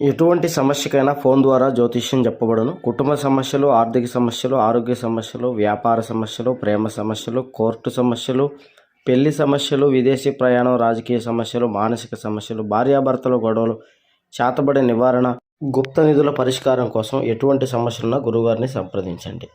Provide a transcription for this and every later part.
ఎటువంటి సమస్యకైనా ఫోన్ ద్వారా జ్యోతిష్యం చెప్పబడును. కుటుంబ సమస్యలు, ఆర్థిక సమస్యలు, ఆరోగ్య సమస్యలు, వ్యాపార సమస్యలు, ప్రేమ సమస్యలు, కోర్టు సమస్యలు, పెళ్లి సమస్యలు, విదేశీ ప్రయాణం, రాజకీయ సమస్యలు, మానసిక సమస్యలు, భార్యాభర్తల గొడవలు, చేతబడి నివారణ, గుప్త నిధుల పరిష్కారం కోసం ఎటువంటి సమస్యలున్నా గురుగారిని సంప్రదించండి.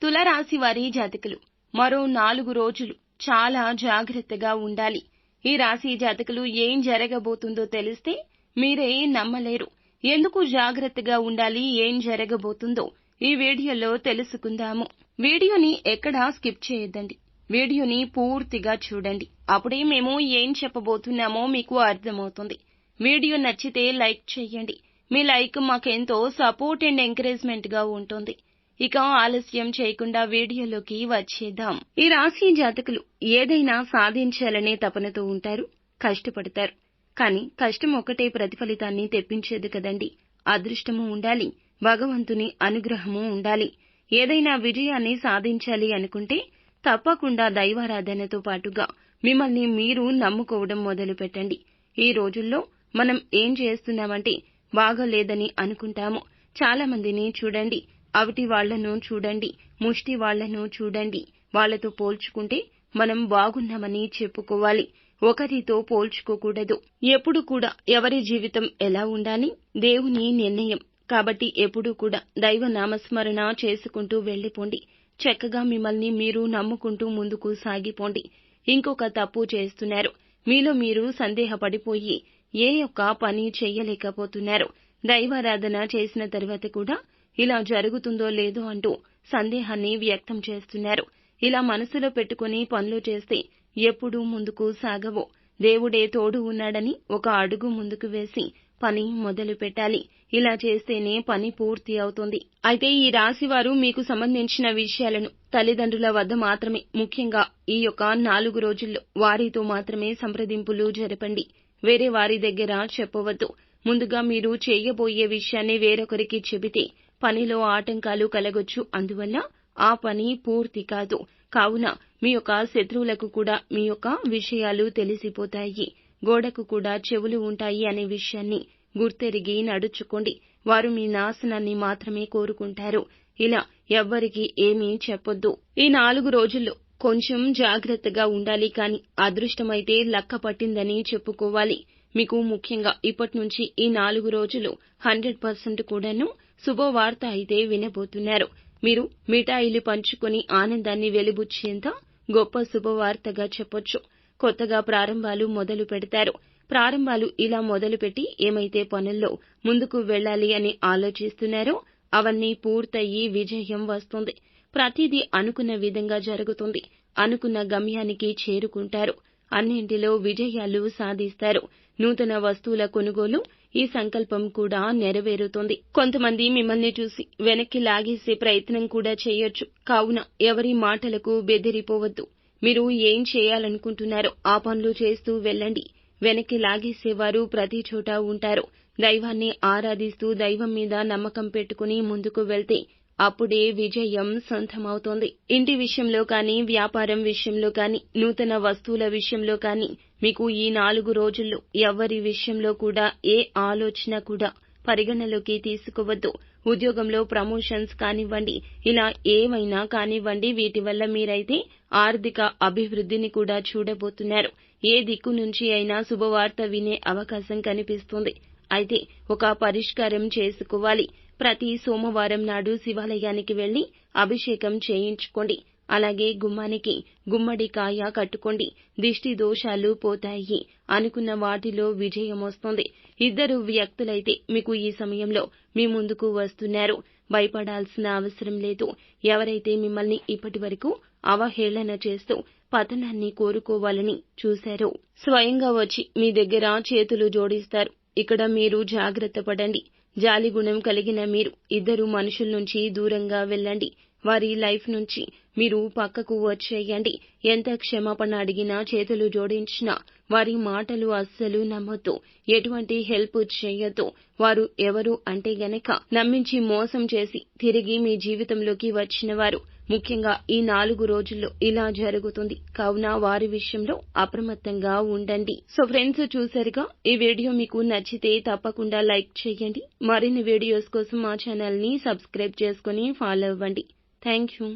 తులరాశి వారి జాతకులు మరో 4 రోజులు చాలా జాగ్రత్తగా ఉండాలి. ఈ రాశి జాతకులు ఏం జరగబోతుందో తెలిస్తే మీరే నమ్మలేరు. ఎందుకు జాగ్రత్తగా ఉండాలి, ఏం జరగబోతుందో ఈ వీడియోలో తెలుసుకుందాము. వీడియోని ఎక్కడా స్కిప్ చేయొద్దండి. వీడియోని పూర్తిగా చూడండి. అప్పుడే మేము ఏం చెప్పబోతున్నామో మీకు అర్థమవుతుంది. వీడియో నచ్చితే లైక్ చేయండి. మీ లైక్ మాకెంతో సపోర్ట్ అండ్ ఎంకరేజ్మెంట్ గా ఉంటుంది. ఇక ఆలస్యం చేయకుండా వీడియోలోకి వచ్చేద్దాం. ఈ రాశి జాతకులు ఏదైనా సాధించాలనే తపనతో ఉంటారు, కష్టపడతారు. కానీ కష్టం ఒక్కటే ప్రతిఫలితాన్ని తెప్పించేది కదండి. అదృష్టము ఉండాలి, భగవంతుని అనుగ్రహము ఉండాలి. ఏదైనా విజయాన్ని సాధించాలి అనుకుంటే తప్పకుండా దైవారాధనతో పాటుగా మిమ్మల్ని మీరు నమ్ముకోవడం మొదలు పెట్టండి. ఈ రోజుల్లో మనం ఏం చేస్తున్నామంటే బాగలేదని అనుకుంటాము. చాలా మందిని చూడండి, అవిటి వాళ్లను చూడండి, ముష్టి వాళ్లను చూడండి. వాళ్లతో పోల్చుకుంటే మనం బాగున్నామని చెప్పుకోవాలి. ఒకరితో పోల్చుకోకూడదు. ఎప్పుడు కూడా ఎవరి జీవితం ఎలా ఉండాలి దేవుని నిర్ణయం. కాబట్టి ఎప్పుడూ కూడా దైవ నామస్మరణ చేసుకుంటూ వెళ్లిపోండి. చక్కగా మిమ్మల్ని మీరు నమ్ముకుంటూ ముందుకు సాగిపోండి. ఇంకొక తప్పు చేస్తున్నారు. మీలో మీరు సందేహపడిపోయి ఏ ఒక్క పని చెయ్యలేకపోతున్నారు. దైవారాధన చేసిన తర్వాత కూడా ఇలా జరుగుతుందో లేదో అంటూ సందేహాన్ని వ్యక్తం చేస్తున్నారు. ఇలా మనసులో పెట్టుకుని పనులు చేస్తే ఎప్పుడూ ముందుకు సాగవు. దేవుడే తోడు ఉన్నాడని ఒక అడుగు ముందుకు వేసి పని మొదలు పెట్టాలి. ఇలా చేస్తేనే పని పూర్తి అవుతుంది. అయితే ఈ రాశివారు మీకు సంబంధించిన విషయాలను తల్లిదండ్రుల వద్ద మాత్రమే, ముఖ్యంగా ఈ యొక్క 4 రోజుల్లో వారితో మాత్రమే సంప్రదింపులు జరపండి. వేరే వారి దగ్గర చెప్పవద్దు. ముందుగా మీరు చేయబోయే విషయాన్ని వేరొకరికి చెబితే పనిలో ఆటంకాలు కలగొచ్చు. అందువల్ల ఆ పని పూర్తి కాదు. కావున మీ యొక్క శత్రువులకు కూడా మీ యొక్క విషయాలు తెలిసిపోతాయి. గోడకు కూడా చెవులు ఉంటాయి అనే విషయాన్ని గుర్తెరిగి నడుచుకోండి. వారు మీ నాశనాన్ని మాత్రమే కోరుకుంటారు. ఇలా ఎవ్వరికీ ఏమీ చెప్పొద్దు. ఈ 4 రోజుల్లో కొంచెం జాగ్రత్తగా ఉండాలి. కానీ అదృష్టమైతే లక్క పట్టిందని చెప్పుకోవాలి. మీకు ముఖ్యంగా ఇప్పటి ఈ 4 రోజులు 100% కూడాను శుభవార్త అయితే వినబోతున్నారు. మీరు మిఠాయిలు పంచుకొని ఆనందాన్ని వెలిబుచ్చేంత గొప్ప శుభవార్తగా చెప్పొచ్చు. కొత్తగా ప్రారంభాలు మొదలు పెడతారు. ప్రారంభాలు ఇలా మొదలుపెట్టి ఏమైతే పనుల్లో ముందుకు వెళ్లాలి అని ఆలోచిస్తున్నారో అవన్నీ పూర్తయి విజయం వస్తుంది. ప్రతిదీ అనుకున్న విధంగా జరుగుతుంది. అనుకున్న గమ్యానికి చేరుకుంటారు. అన్నింటిలో విజయాలు సాధిస్తారు. నూతన వస్తువుల కొనుగోలు, ఈ సంకల్పం కూడా నెరవేరుతుంది. కొంతమంది మిమ్మల్ని చూసి వెనక్కి లాగేసే ప్రయత్నం కూడా చేయొచ్చు. కావున ఎవరి మాటలకు బెదిరిపోవద్దు. మీరు ఏం చేయాలనుకుంటున్నారో ఆ పనులు చేస్తూ వెళ్ళండి. వెనక్కి లాగేసేవారు ప్రతి చోట ఉంటారు. దైవాన్ని ఆరాధిస్తూ దైవం మీద నమ్మకం పెట్టుకుని ముందుకు వెళ్తే అప్పుడే విజయం సొంతమవుతోంది. ఇంటి విషయంలో కానీ, వ్యాపారం విషయంలో కానీ, నూతన వస్తువుల విషయంలో కానీ మీకు ఈ 4 రోజుల్లో ఎవ్వరి విషయంలో కూడా ఏ ఆలోచన కూడా పరిగణలోకి తీసుకోవద్దు. ఉద్యోగంలో ప్రమోషన్స్ కానివ్వండి, ఇలా ఏమైనా కానివ్వండి, వీటి వల్ల మీరైతే ఆర్థిక అభివృద్ధిని కూడా చూడబోతున్నారు. ఏ దిక్కు నుంచి అయినా శుభవార్త వినే అవకాశం కనిపిస్తుంది. అయితే ఒక పరిష్కారం చేసుకోవాలి. ప్రతి సోమవారం నాడు శివాలయానికి వెళ్లి అభిషేకం చేయించుకోండి. అలాగే గుమ్మానికి గుమ్మడికాయ కట్టుకోండి. దిష్టి దోషాలు పోతాయి. అనుకున్న వాటిలో విజయం వస్తుంది. 2 వ్యక్తులైతే మీకు ఈ సమయంలో మీ ముందుకు వస్తున్నారు. భయపడాల్సిన అవసరం లేదు. ఎవరైతే మిమ్మల్ని ఇప్పటి వరకు అవహేళన చేస్తూ పతనాన్ని కోరుకోవాలని చూశారో స్వయంగా వచ్చి మీ దగ్గర చేతులు జోడిస్తారు. ఇక్కడ మీరు జాగ్రత్త పడండి. జాలిగుణం కలిగిన మీరు 2 మనుషుల నుంచి దూరంగా వెళ్ళండి. వారి లైఫ్ నుంచి మీరు పక్కకు వచ్చేయండి. ఎంత క్షమాపణ అడిగినా, చేతులు జోడించినా వారి మాటలు అస్సలు నమ్మొద్దు. ఎటువంటి హెల్ప్ చేయొద్దు. వారు ఎవరు అంటే గనక నమ్మించి మోసం చేసి తిరిగి మీ జీవితంలోకి వచ్చిన వారు. ముఖ్యంగా ఈ 4 రోజుల్లో ఇలా జరుగుతుంది. కావున వారి విషయంలో అప్రమత్తంగా ఉండండి. సో ఫ్రెండ్స్, చూసారుగా, ఈ వీడియో మీకు నచ్చితే తప్పకుండా లైక్ చేయండి. మరిన్ని వీడియోస్ కోసం మా ఛానల్ ని సబ్స్క్రైబ్ చేసుకుని ఫాలో అవ్వండి. Thank you.